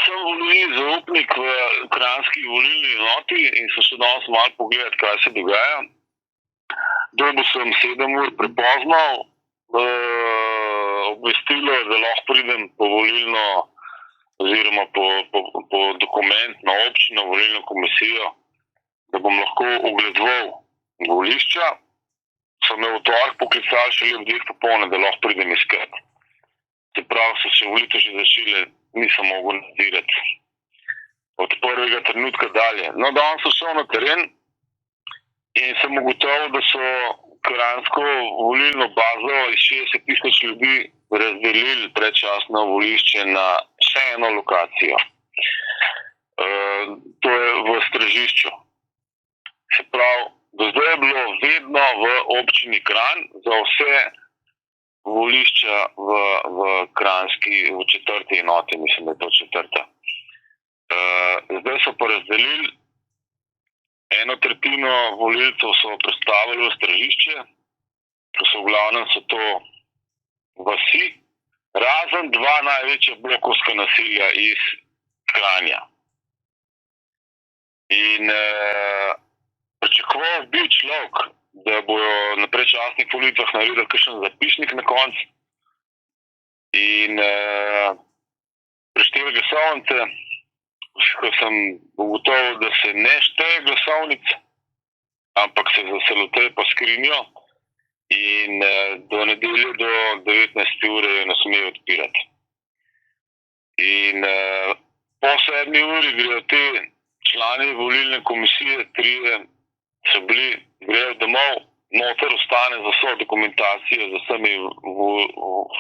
sem volilni zaupnik v kranjski volilni enoti in sem še danes malo pogledati, kaj se dogaja. Dobil sem 7 ur prepozno, obvestilo, da lahko pridem po volilno oziroma po dokument na občino, volilno komisijo, da bom lahko ogledoval volišča. So me v torek poklicali šele v 2 popoldne, da lahko pridem iskat. Se pravi, so se volitve že začele, nisem mogel nadzirati od prvega trenutka dalje. No, danes sem šel na teren in sem ugotovil, da so kranjsko volilno bazo iz 60 000 ljudi razdelili predčasno volišče na še eno lokacijo. To je v Stražišču. Se pravi, do zdaj je bilo vedno v občini Kranj za vse volišča v kranjski, v 4. enoti, mislim, da je to 4. Zdaj so pa razdelili, 1/3 volilcev so predstavili v Stražišče, ko so v glavnem so to vasi, razen 2 največja blokovska naselja iz Kranja. In pričakoval bi človek, da bojo na predčasnih volitvah naredili kakšen zapisnik na koncu in prešteli glasovnice, ko sem ugotovil, da se ne šteje glasovnic, ampak se zaselutej pa skrinjo in do nedelje do 19. ure ne smejo odpirati. In po 7. uri grejo te člani volilne komisije, 3 so bili, grejo domov, noter ostane za vso dokumentacijo, za vsemi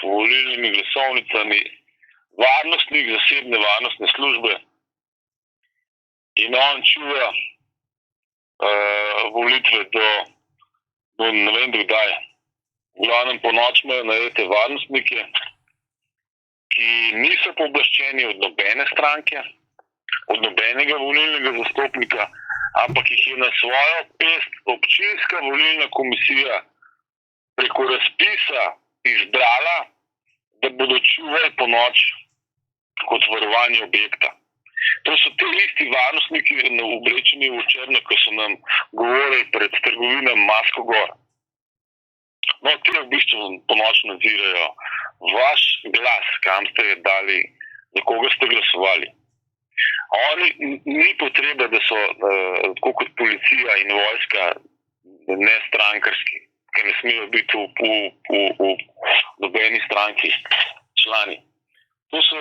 volilnimi glasovnicami, varnostnik, zasebne varnostne službe in on čuva volitve do ne vem kdaj. V glavnem po noč imajo najete varnostnike, ki niso pooblaščeni od nobene stranke, od nobenega volilnega zastopnika, ampak jih je na svojo pest občinska volilna komisija preko razpisa izbrala, da bodo čuvali po noč kot varovanje objekta. To so te isti varnostniki oblečeni v črno, ko so nam govorili pred trgovinom Masko Gor. No, te v bistvu po noč nadzirajo vaš glas, kam ste dali, za koga ste glasovali. Oni ni potreba, da so tako kot policija in vojska nestrankarski, ker ne smejo biti v nobeni stranki člani. To so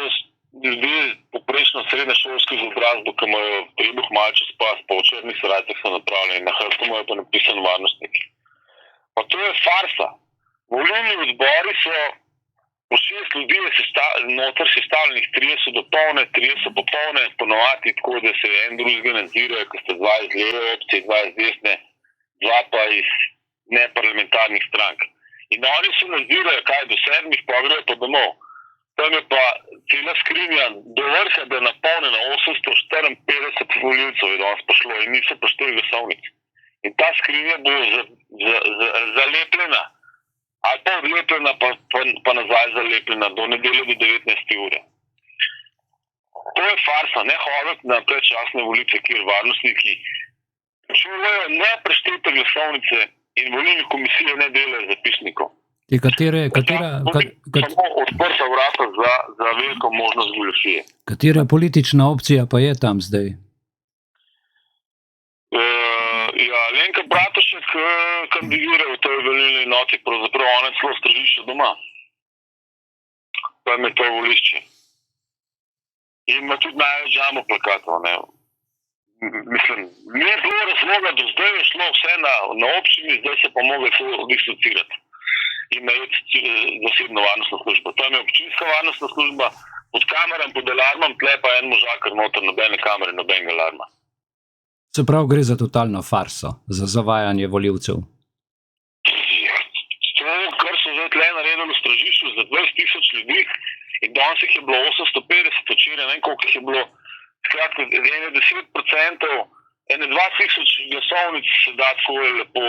ljudje poprečno srednješolsko izobrazbo, ki imajo trebuh malo čez pas, pa v črnih srajcah so napravljeni, na hrbtu imajo pa napisan varnostnik. Pa to je farsa. Volilni odbori so po 6 ljudi noter sestavljenih, 3 so dopolne, 3 so popolne, ponovati tako, da se en drugega nadzirajo, ko ste 2 iz leve opcije, 2 iz desne, 2 pa iz neparlamentarnih strank. In oni se nadzirajo, kaj do 7, pa grejo pa domov. Tam je pa cela skrinja do vrha, da je napolnjena 854 volilcev je danes pošlo in niso pošteli glasovnic. In ta skrinja bo zalepljena, ali pa odlepljena, pa nazaj zalepljena do nedelje do 19. ure. To je farsa, ne hoditi na predčasne volitve, kjer varnostniki čuvajo nepreštete glasovnice in volilne komisije ne delajo zapisnikov. Samo odprta vrata za veliko možnost goljufije. Katera politična opcija pa je tam zdaj? Alenka Bratušek kandidira v tej volilni enoti, pravzaprav ona je celo Stražišče doma. Tam je to volišče. In ima tudi največ jamo plakatov. Mislim, ni bilo razloga, do zdaj je šlo vse na občini, zdaj se pa mogli vse dislocirati. In najeti zasebno varnostno službo. Tam je občinska varnostna služba, pod kameram, pod alarmom, tle pa en možakar noter, nobene kamere, nobenega alarma. Se pravi, gre za totalno farso, za zavajanje volivcev. To, kar so zdaj tle naredili v Stražišču za 20 000 ljudi in danes jih je bilo 850, včeraj, ne vem koliko jih je bilo, skratka, 10%, 2000 glasovnic se da tako lepo,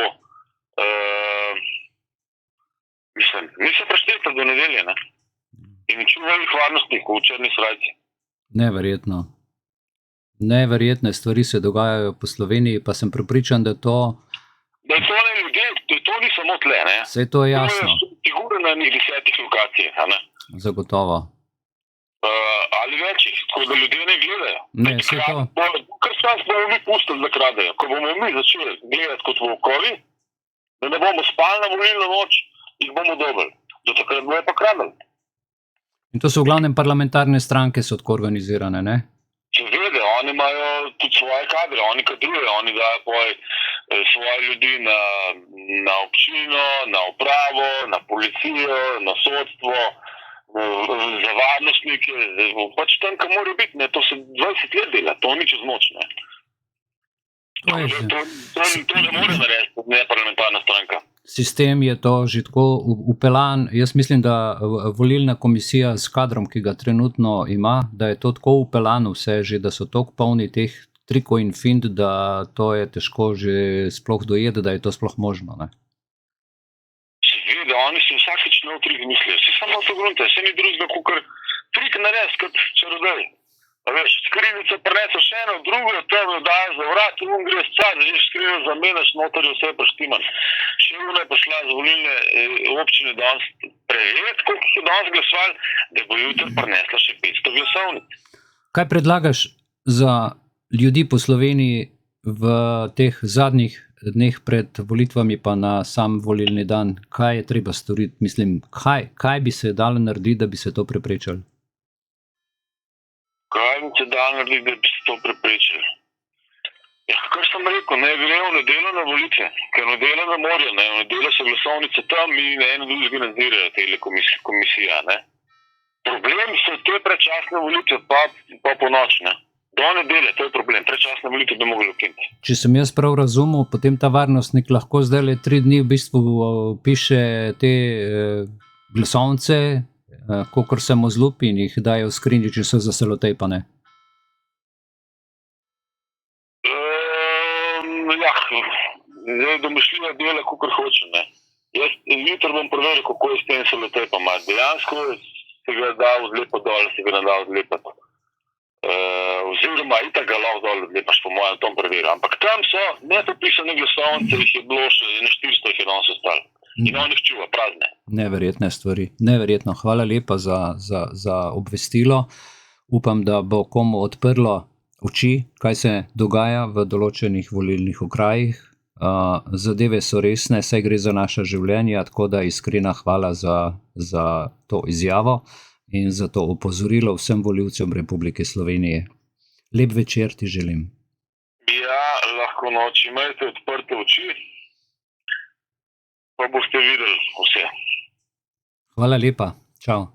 mislim, niso preštete do nedelje, ne? In čuvajo jih varnostnikov v črni srajci. Neverjetno. Neverjetne stvari se dogajajo po Sloveniji, pa sem prepričan, da to, Da to ne ljudje, da to ni samo tle, ne. vse to je jasno, To je sigurno na enih 10 lokacijah, a ne. zagotovo. Ali večjih, tako da ljudje ne gledajo. Ne, vse to, Kar sam bomo mi pustili, da kradejo. Ko bomo mi začeli gledati kot volkovi, da ne bomo spali na volilno noč, jih bomo dobili. Do takrat bomo pa kradili. in to so v glavnem parlamentarne stranke so tako organizirane, ne? Seveda, oni imajo tudi svoje kadre, oni kadrujejo, oni dajo svoje ljudi na občino, na upravo, na policijo, na sodstvo, za varnostnike, pač tam, kam morajo biti, ne, to se 20 let dela, to ni čez noč, ne. To je že. To ne more narediti neparlamentarna stranka. Sistem je to že tako upeljan. Jaz mislim, da volilna komisija s kadrom, ki ga trenutno ima, da je to tako upeljano vse že, da so toliko polni teh trikov in fint, da to je težko že sploh dojeti, da je to sploh možno, ne? Seveda, oni se vsakič nov trik mislijo, se samo to grunte, se ni drugega, kakor trik narediti kot čarodej. A veš, skrinjico prinesel še eno, drugo, tam jo daje za vrat, gre scat, že skrinjo zamenjaš, noter je vse poštiman. Še ena je prišla z volilne občine danes preveriti, koliko so danes glasovali, da bo jutri prinesla še 500 glasovnic. Kaj predlagaš za ljudi po Sloveniji v teh zadnjih dneh pred volitvami pa na sam volilni dan? Kaj je treba storiti? Mislim, kaj bi se dalo narediti, da bi se to preprečili? Kaj bi se dalo narediti, da bi se to preprečili? Ja, kar sem rekel, ne grejo v nedeljo na volitve, ker v nedeljo ne morajo, ne, v nedeljo so glasovnice tam in eno drugega nadzirajo tele komisija, ne. Problem so te predčasne volitve pa po noč, ne. Do nedelje, to je problem, predčasne volitve bi mogli ukiniti. Če sem jaz prav razumel, potem ta varnostnik lahko zdajle 3 dni v bistvu piše te glasovnice, kakor se mu zlupi in jih daje v skrinji, če so zaselotejpane. Zdaj domišljija dela, kakor hoče, ne. Jaz jutri bom preveril, kako je s tem selotejpama. Dejansko se ga da odlepati dol, se ga ne da odlepati. Oziroma itak ga lahko dol odlepaš, po mojem, tom preveril. Ampak tam so nepopisane glasovnice, jih je bilo še 400, jih je danes ostalo. In on jih čuva, prazne. Neverjetne stvari, neverjetno. Hvala lepa za obvestilo. Upam, da bo komu odprlo oči, kaj se dogaja v določenih volilnih okrajih. Zadeve so resne, saj gre za naša življenja, tako da iskrena hvala za to izjavo in za to opozorilo vsem volivcem Republike Slovenije. Lep večer ti želim. Ja, lahko noč imajte odprte oči, pa boste videli vse. Hvala lepa, čau.